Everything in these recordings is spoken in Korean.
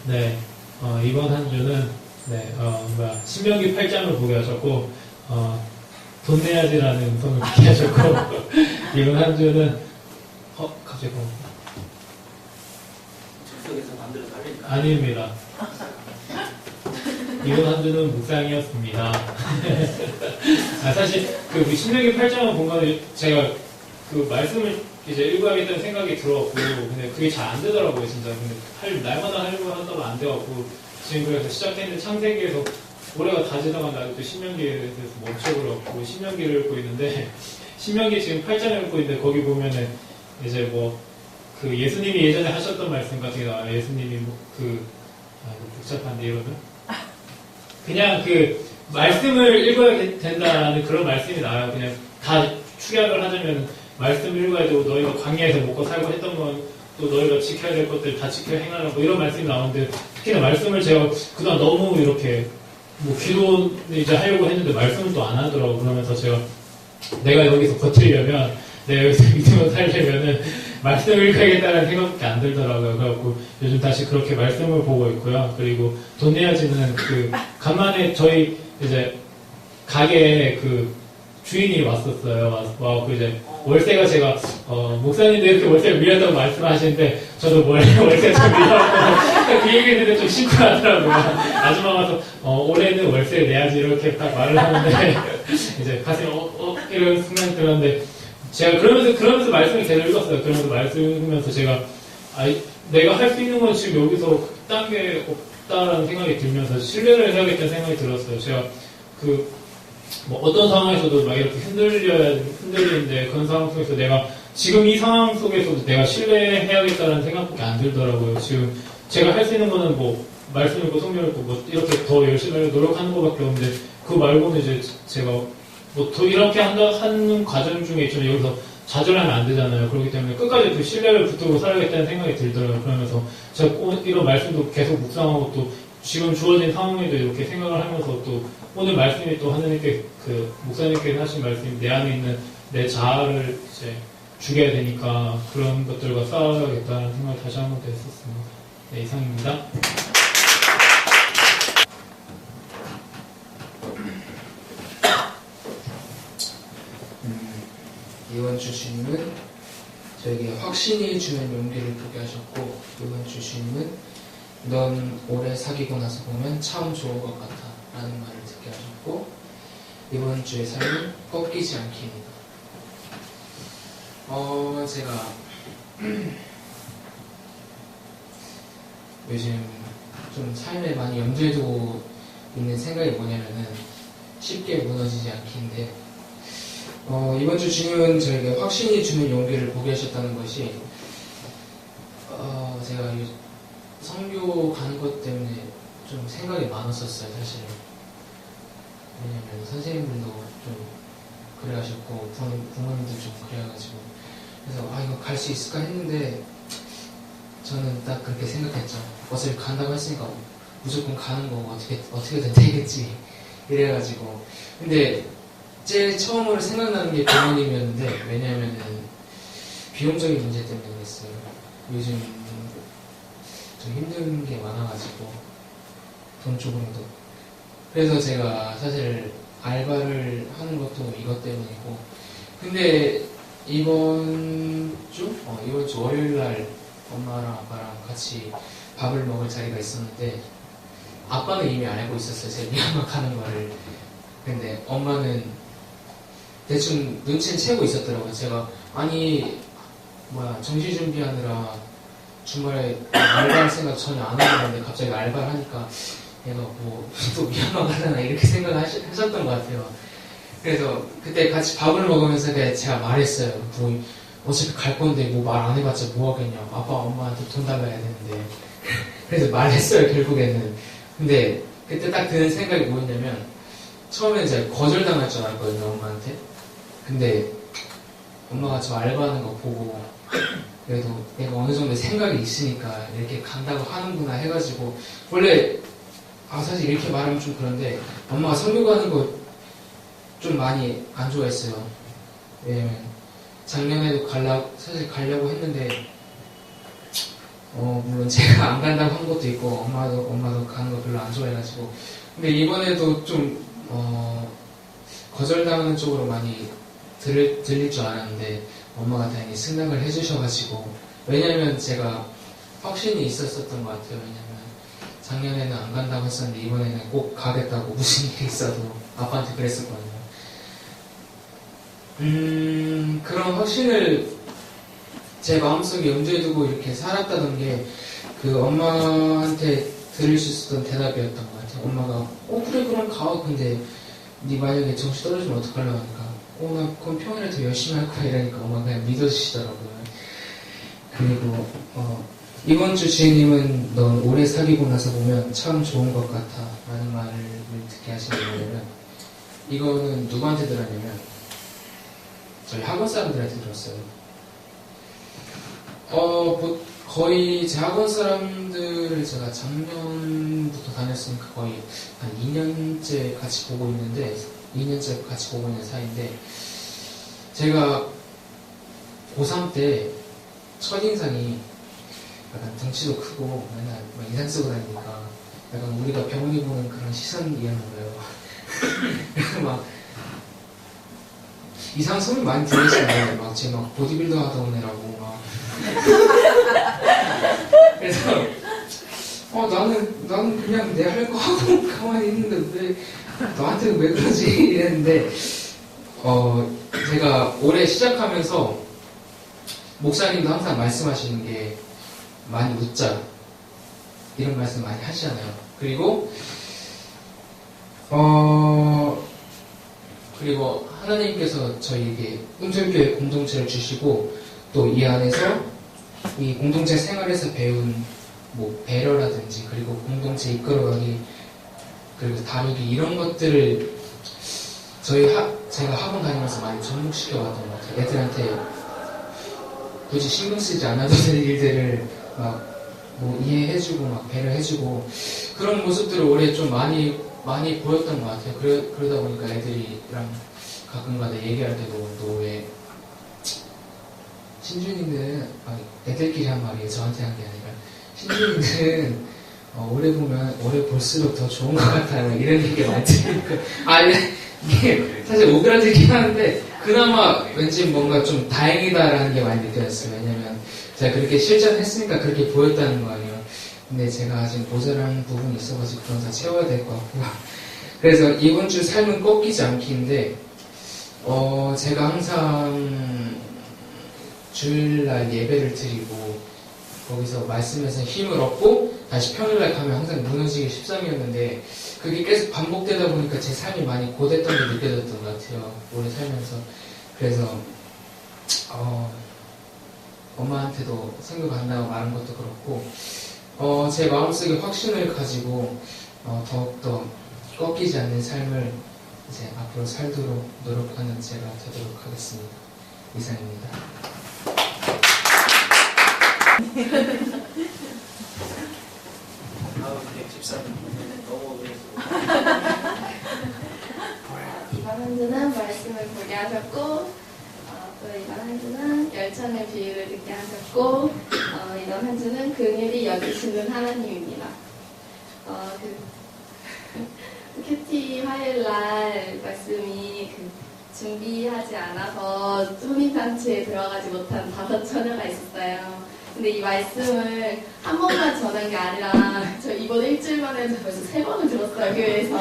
네, 이번 한 주는, 네, 신명기 8장을 보게 하셨고, 돈 내야지라는 음성을 듣게 하셨고, 이번 한 주는, 갑자기 즉석에서 만들어서 하니까. 아닙니다. 이번 한 주는 묵상이었습니다. 사실, 신명기 8장을 본 거는 제가 그 말씀을 이제 읽어야겠다는 생각이 들어왔고, 근데 그게 잘 안 되더라고요, 진짜. 근데 날마다 하려고 하다가 안 돼갖고, 지금 그래서 시작했는데 창세기에서 올해가 다 지나가 나도 또 신명기에 대해서 멈춰버렸고, 신명기를 읽고 있는데, 신명기 지금 8장을 읽고 있는데, 거기 보면은 이제 예수님이 예전에 하셨던 말씀 같은 게 나와요. 예수님이 복잡한데 이러면? 그냥 말씀을 읽어야 된다는 그런 말씀이 나와요. 그냥 다 축약을 하자면, 말씀을 읽어야 되고, 너희가 광야에서 먹고 살고 했던 건, 또 너희가 지켜야 될 것들 다 지켜 행하라고 이런 말씀이 나오는데, 특히나 말씀을 제가 그동안 너무 이렇게, 기도 이제 하려고 했는데, 말씀을 또 안 하더라고. 그러면서 제가, 내가 여기서 버티려면, 내가 여기서 믿음으로 살려면은, 말씀을 읽어야겠다는 생각밖에 안 들더라고요. 그래갖고, 요즘 다시 그렇게 말씀을 보고 있고요. 그리고, 돈 내야지는 간만에 저희, 이제, 가게에 주인이 왔었어요. 와서 이제 월세가 제가 목사님도 이렇게 월세를 밀렸다고 말씀하시는데 저도 월세 좀 밀렸고 그 얘기했는데 좀 심쿵하더라고요. 아줌마 와서 올해는 월세 내야지 이렇게 딱 말을 하는데 이제 가슴이 이런 순간이 들었는데 제가 그러면서 말씀을 계속 읽었어요. 그러면서 말씀 읽으면서 제가 내가 할 수 있는 건 지금 여기서 딴 게 없다라는 생각이 들면서 신뢰를 해야겠다는 생각이 들었어요. 제가 어떤 상황에서도 막 이렇게 흔들리는데 그런 상황 속에서 내가 지금 이 상황 속에서도 내가 신뢰해야겠다는 생각밖에 안 들더라고요. 지금 제가 할 수 있는 거는 말씀 읽고 성경 읽고 이렇게 더 열심히 노력하는 것밖에 없는데 그거 말고는 이제 제가 더 이렇게 하는 과정 중에 좀 여기서 좌절하면 안 되잖아요. 그렇기 때문에 끝까지 그 신뢰를 붙들고 살아야겠다는 생각이 들더라고요. 그러면서 제가 이런 말씀도 계속 묵상하고 또 지금 주어진 상황에도 이렇게 생각을 하면서 또 오늘 말씀이 또 하나님께 목사님께 하신 말씀이 내 안에 있는 내 자아를 이제 죽여야 되니까 그런 것들과 싸워야겠다는 생각을 다시 한번 더 했었습니다. 네, 이상입니다. 이번 주 주님은 저에게 확신이 주는 용기를 보게 하셨고, 이번 주 주님은 넌 오래 사귀고 나서 보면 참 좋은 것 같아 라는 말을 듣게 하셨고, 이번 주의 삶은 꺾이지 않기입니다. 제가 요즘 좀 삶에 많이 염두에 두고 있는 생각이 뭐냐면은 쉽게 무너지지 않기인데, 이번 주 주님은 저에게 확신이 주는 용기를 보게 하셨다는 것이 제가 선교 가는 것 때문에 좀 생각이 많았었어요, 사실. 왜냐면 선생님들도 좀 그래하셨고 부모님도 좀 그래가지고 그래서 이거 갈 수 있을까 했는데 저는 딱 그렇게 생각했죠. 어차피 간다고 했으니까 무조건 가는 거고 어떻게든 되겠지 이래가지고. 근데 제일 처음으로 생각나는 게 부모님이었는데, 왜냐면은 비용적인 문제 때문에 그랬어요. 요즘 좀 힘든 게 많아가지고 돈 쪽으로도. 그래서 제가 사실 알바를 하는 것도 이것 때문이고. 근데 이번 주 월요일날 엄마랑 아빠랑 같이 밥을 먹을 자리가 있었는데, 아빠는 이미 알고 있었어요, 제 미얀마 가는 거를. 근데 엄마는 대충 눈치는 채고 있었더라고요. 제가 정시 준비하느라 주말에 알바할 생각 전혀 안 하고 있는데 갑자기 알바를 하니까 얘가 또 미얀마 가려나 이렇게 생각하셨던 것 같아요. 그래서 그때 같이 밥을 먹으면서 제가 말했어요. 어차피 갈 건데 말 안 해봤자 뭐 하겠냐. 아빠 엄마한테 돈 달라야 되는데. 그래서 말했어요, 결국에는. 근데 그때 딱 드는 생각이 뭐였냐면, 처음엔 제가 거절당할 줄 알았거든요, 엄마한테. 근데 엄마가 저 알바하는 거 보고 그래도 내가 어느 정도 생각이 있으니까 이렇게 간다고 하는구나 해가지고, 원래 사실 이렇게 말하면 좀 그런데 엄마가 선교 가는 거 좀 많이 안 좋아했어요. 왜냐면 작년에도 사실 가려고 했는데 물론 제가 안 간다고 한 것도 있고, 엄마도 가는 거 별로 안 좋아해가지고. 근데 이번에도 좀, 거절당하는 쪽으로 많이 들릴 줄 알았는데, 엄마가 다행히 승낙을 해주셔가지고. 왜냐면 제가 확신이 있었던 것 같아요. 왜냐면 작년에는 안 간다고 했었는데, 이번에는 꼭 가겠다고 무슨 일이 있어도 아빠한테 그랬었거든요. 그런 확신을 제 마음속에 염두에 두고 이렇게 살았다는 게 그 엄마한테 들을 수 있었던 대답이었던 것 같아요. 엄마가 그래 그럼 가. 근데 네 만약에 정신 떨어지면 어떡하려고 하니까 나 그럼 평일에 더 열심히 할 거야 이러니까 엄마가 그냥 믿어주시더라고요. 그리고 이번 주 주인님은 넌 오래 사귀고 나서 보면 참 좋은 것 같아 라는 말을 듣게 하시는 거냐면 이거는 누구한테 들었냐면 저희 학원 사람들한테 들었어요. 거의 제 학원 사람들을 제가 작년부터 다녔으니까 거의 한 2년째 같이 보고 있는 사이인데, 제가 고3 때 첫인상이 약간 덩치도 크고 맨날 막 인상 쓰고 다니니까 약간 우리가 병원이 보는 그런 시선이었는 거예요. 막 이상 소리 많이 들으시나요? 막 제 막 보디빌더 하다 오느라고 막 그래서 나는 그냥 내 할 거 하고 가만히 있는데 왜 너한테 왜 그러지? 이랬는데 제가 올해 시작하면서 목사님도 항상 말씀하시는 게 많이 웃자 이런 말씀 많이 하시잖아요. 그리고 하나님께서 저희에게 운전교회 공동체를 주시고 또 이 안에서 이 공동체 생활에서 배운 뭐 배려라든지 그리고 공동체 이끌어가기 그리고 다루기 이런 것들을 제가 학원 다니면서 많이 접목시켜 왔던 것 같아요. 애들한테 굳이 신경 쓰지 않아도 될 일들을 막 뭐 이해해주고 막 배려해주고 그런 모습들을 올해 좀 많이 보였던 것 같아요. 그러다 보니까 애들이랑 가끔가다 얘기할 때도 너 왜 신준이는 애들끼리 한 말이에요. 저한테 한 게 아니라 신준이는 올해 볼수록 더 좋은 것 같아요. 이런 얘기 많이 들으니까 이게 사실 오그라들긴 하는데 그나마 왠지 뭔가 좀 다행이다라는 게 많이 느껴졌어요. 왜냐면 제가 그렇게 실천했으니까 그렇게 보였다는 거 아니에요. 근데 제가 아직 모자란 부분이 있어가지고 그런 거 채워야 될 것 같고요. 그래서 이번 주 삶은 꺾이지 않기인데 제가 항상 주일날 예배를 드리고 거기서 말씀에서 힘을 얻고 다시 평일날 가면 항상 무너지기 십상이었는데 그게 계속 반복되다 보니까 제 삶이 많이 고됐던 게 느껴졌던 것 같아요. 오래 살면서. 그래서 엄마한테도 생각한다고 말한 것도 그렇고 제 마음속에 확신을 가지고 더욱더 꺾이지 않는 삶을 이제 앞으로 살도록 노력하는 제가 되도록 하겠습니다. 이상입니다. 집사님 너무 이번 한 주는 말씀을 보게 하셨고 또 이번 한 주는 열천의 비유를 듣게 하셨고 이번 한 주는 긍휼히 여기시는 하나님입니다. 큐티 화요일날 말씀이 준비하지 않아서 혼인잔치에 들어가지 못한 5 처녀가 있었어요. 근데 이 말씀을 한 번만 전한 게 아니라 저 이번 일주일만 해도 벌써 3번을 들었어요, 교회에서.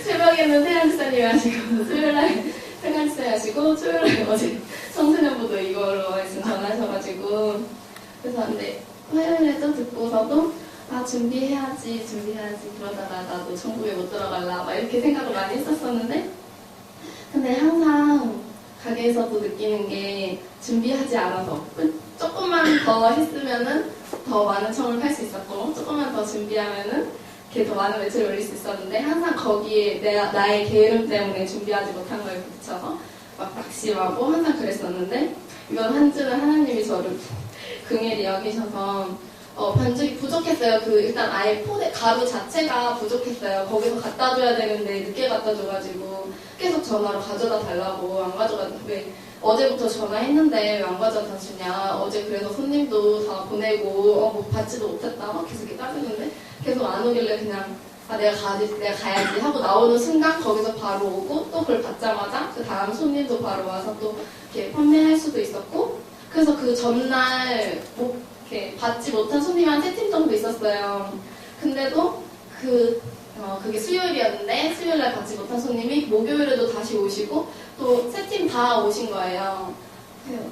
새벽에는 세안지사님이 하시고 수요일날 세안지사님 하시고 토요일날 어제 청소년부도 이걸로 말씀 전하셔가지고 그래서 근데 화요일에 또 듣고서도 준비해야지 그러다가 나도 천국에 못 들어갈라 막 이렇게 생각을 많이 했었었는데 근데 항상 가게에서도 느끼는 게 준비하지 않아서 조금만 더 했으면은 더 많은 청을 팔 수 있었고 조금만 더 준비하면은 이렇게 더 많은 매출을 올릴 수 있었는데 항상 거기에 나의 게으름 때문에 준비하지 못한 거에 부딪혀서 막 낙심하고 항상 그랬었는데 이번 한 주는 하나님이 저를 긍휼히 여기셔서 반죽이 부족했어요. 일단 아예 포대 가루 자체가 부족했어요. 거기서 갖다 줘야 되는데 늦게 갖다 줘가지고 계속 전화로 가져다 달라고 안 가져갔는데 왜 어제부터 전화했는데 왜 안 가져다 주냐. 어제 그래서 손님도 다 보내고 뭐 받지도 못했다. 막 계속 이렇게 따지는데 계속 안 오길래 그냥 내가 가야지 하고 나오는 순간 거기서 바로 오고 또 그걸 받자마자 그 다음 손님도 바로 와서 또 이렇게 판매할 수도 있었고 그래서 그 전날 뭐 이렇게 받지 못한 손님이 한 3팀 정도 있었어요. 근데도 그게 수요일이었는데 수요일날 받지 못한 손님이 목요일에도 다시 오시고 또 3팀 다 오신 거예요.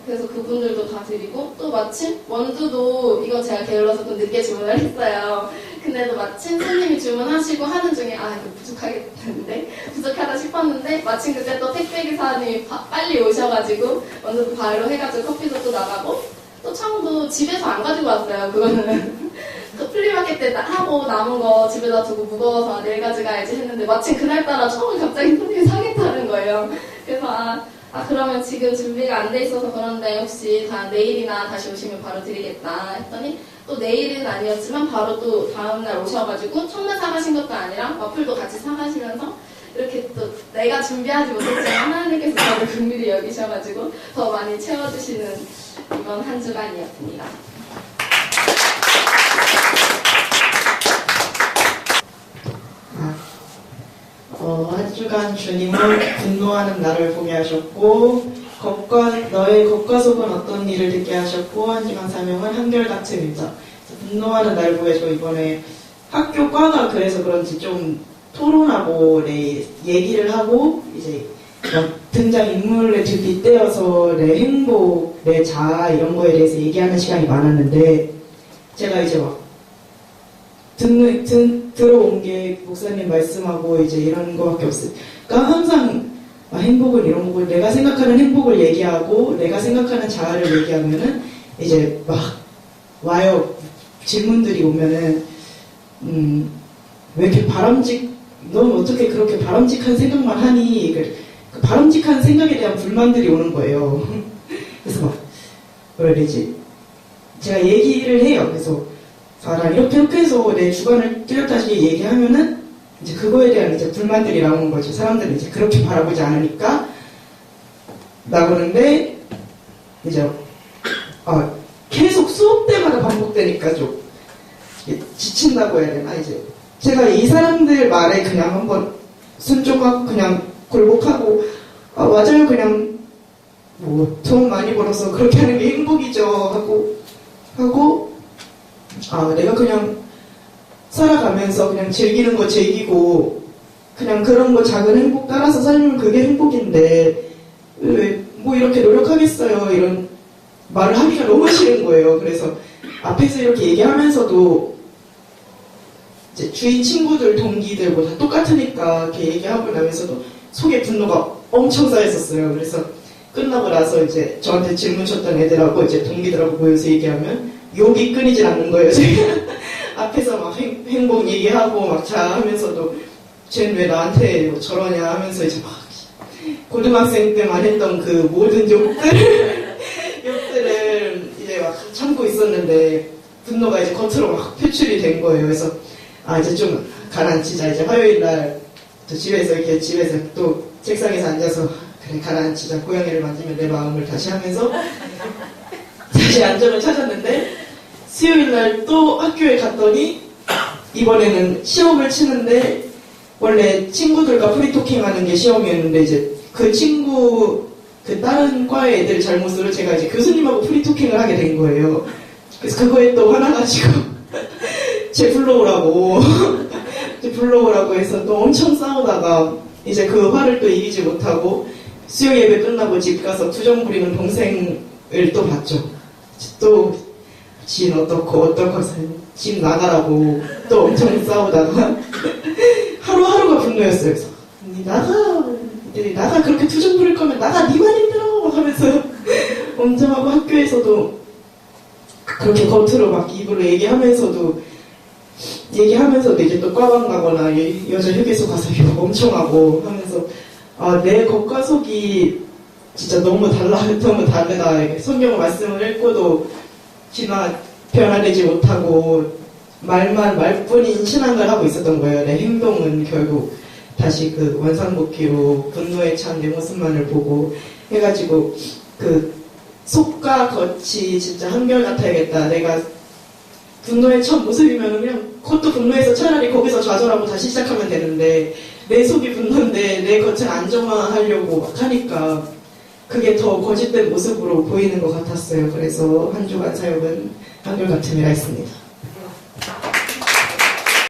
그래서 그분들도 다 드리고 또 마침 원두도 이거 제가 게을러서 좀 늦게 주문을 했어요. 근데도 마침 손님이 주문하시고 하는 중에 이거 부족하겠는데 부족하다 싶었는데 마침 그때 또 택배기사님이 빨리 오셔가지고 원두도 바로 해가지고 커피도 또 나가고 또 청도 집에서 안 가지고 왔어요. 그거는 또 플리마켓 때 하고 남은 거 집에다 두고 무거워서 내일 가져가야지 했는데 마침 그날따라 청을 갑자기 손님이 사겠다는 거예요. 그래서 그러면 지금 준비가 안 돼 있어서 그런데 혹시 다 내일이나 다시 오시면 바로 드리겠다 했더니 또 내일은 아니었지만 바로 또 다음날 오셔가지고 청만 사가신 것도 아니라 와플도 같이 사가시면서 이렇게 또 내가 준비하지 못했지만 하나님께서 저를 긍휼히 여기셔가지고 더 많이 채워주시는 이번 한 주간이었습니다. 한 주간 주님은 분노하는 나를 보게 하셨고 너의 겉과 속은 어떤 일을 듣게 하셨고 한 주간 사명은 한결같음입니다. 분노하는 나를 보게 해서 이번에 학교 과가 그래서 그런지 좀 토론하고 얘기를 하고 이제 등장 인물에 빗대어서 내 행복, 내 자아 이런 거에 대해서 얘기하는 시간이 많았는데 제가 이제 막 들어온 게 목사님 말씀하고 이제 이런 거밖에 없으니까 항상 행복은 이런 거고 내가 생각하는 행복을 얘기하고 내가 생각하는 자아를 얘기하면은 이제 막 와요 질문들이 오면은 왜 이렇게 넌 어떻게 그렇게 바람직한 생각만 하니 그 바람직한 생각에 대한 불만들이 오는 거예요. 그래서 막 뭐라 해야 되지 제가 얘기를 해요. 그래서 난 이렇게 해서 내 주관을 뚜렷하게 얘기하면은 이제 그거에 대한 이제 불만들이 나오는 거죠. 사람들은 이제 그렇게 바라보지 않으니까 나오는데 이제 계속 수업 때마다 반복되니까 좀 지친다고 해야 되나 이제 제가 이 사람들 말에 그냥 한번 순종하고 그냥 굴복하고 맞아요 그냥 뭐 돈 많이 벌어서 그렇게 하는 게 행복이죠 하고 내가 그냥 살아가면서 그냥 즐기는 거 즐기고 그냥 그런 거 작은 행복 따라서 살면 그게 행복인데 왜 뭐 이렇게 노력하겠어요 이런 말을 하기가 너무 싫은 거예요. 그래서 앞에서 이렇게 얘기하면서도 이제 주위 친구들 동기들 뭐 다 똑같으니까 이렇게 얘기하고 나면서도 속에 분노가 엄청 쌓였었어요. 그래서 끝나고 나서 이제 저한테 질문 쳤던 애들하고 이제 동기들하고 모여서 얘기하면 욕이 끊이질 않는 거예요. 제가 앞에서 막 행복 얘기하고 막 자하면서도 쟤는 왜 나한테 뭐 저러냐 하면서 이제 막 고등학생 때만 했던 그 모든 욕들을 이제 막 참고 있었는데 분노가 이제 겉으로 막 표출이 된 거예요. 그래서 이제 좀 가라앉히자. 이제 화요일 날 또 집에서 또 책상에서 앉아서 그래 가라앉히자. 고양이를 만지면 내 마음을 다시 하면서 다시 안정을 찾았는데 수요일 날 또 학교에 갔더니 이번에는 시험을 치는데 원래 친구들과 프리토킹 하는 게 시험이었는데 이제 그 다른 과의 애들 잘못으로 제가 이제 교수님하고 프리토킹을 하게 된 거예요. 그래서 그거에 또 화나가지고 제 불러오라고 해서 또 엄청 싸우다가 이제 그 화를 또 이기지 못하고 수요 예배 끝나고 집 가서 투정 부리는 동생을 또 봤죠. 또 진 어떻고 해서 집 나가라고 또 엄청 싸우다가 하루하루가 분노였어요. 그래서 나가 그렇게 투정 부릴 거면 나가 니만 힘들어 하면서 엄청 하고 학교에서도 그렇게 겉으로 막 입으로 얘기하면서도 이제 또 과방 가거나 여자 휴게소 가서 욕 엄청 하고 하면서 내 겉과 속이 진짜 너무 다르다. 성경 말씀을 읽고도 변화되지 못하고 말뿐인 신앙을 하고 있었던 거예요. 내 행동은 결국 다시 그 원상복귀로 분노에 찬 내 모습만을 보고 해가지고 그 속과 겉이 진짜 한결같아야겠다. 내가 분노의 첫 모습이면 그냥 그것도 분노해서 차라리 거기서 좌절하고 다시 시작하면 되는데 내 속이 분노인데 내 겉을 안정화하려고 막 하니까 그게 더 거짓된 모습으로 보이는 것 같았어요. 그래서 한 주간 사역은 한결같음이라 했습니다.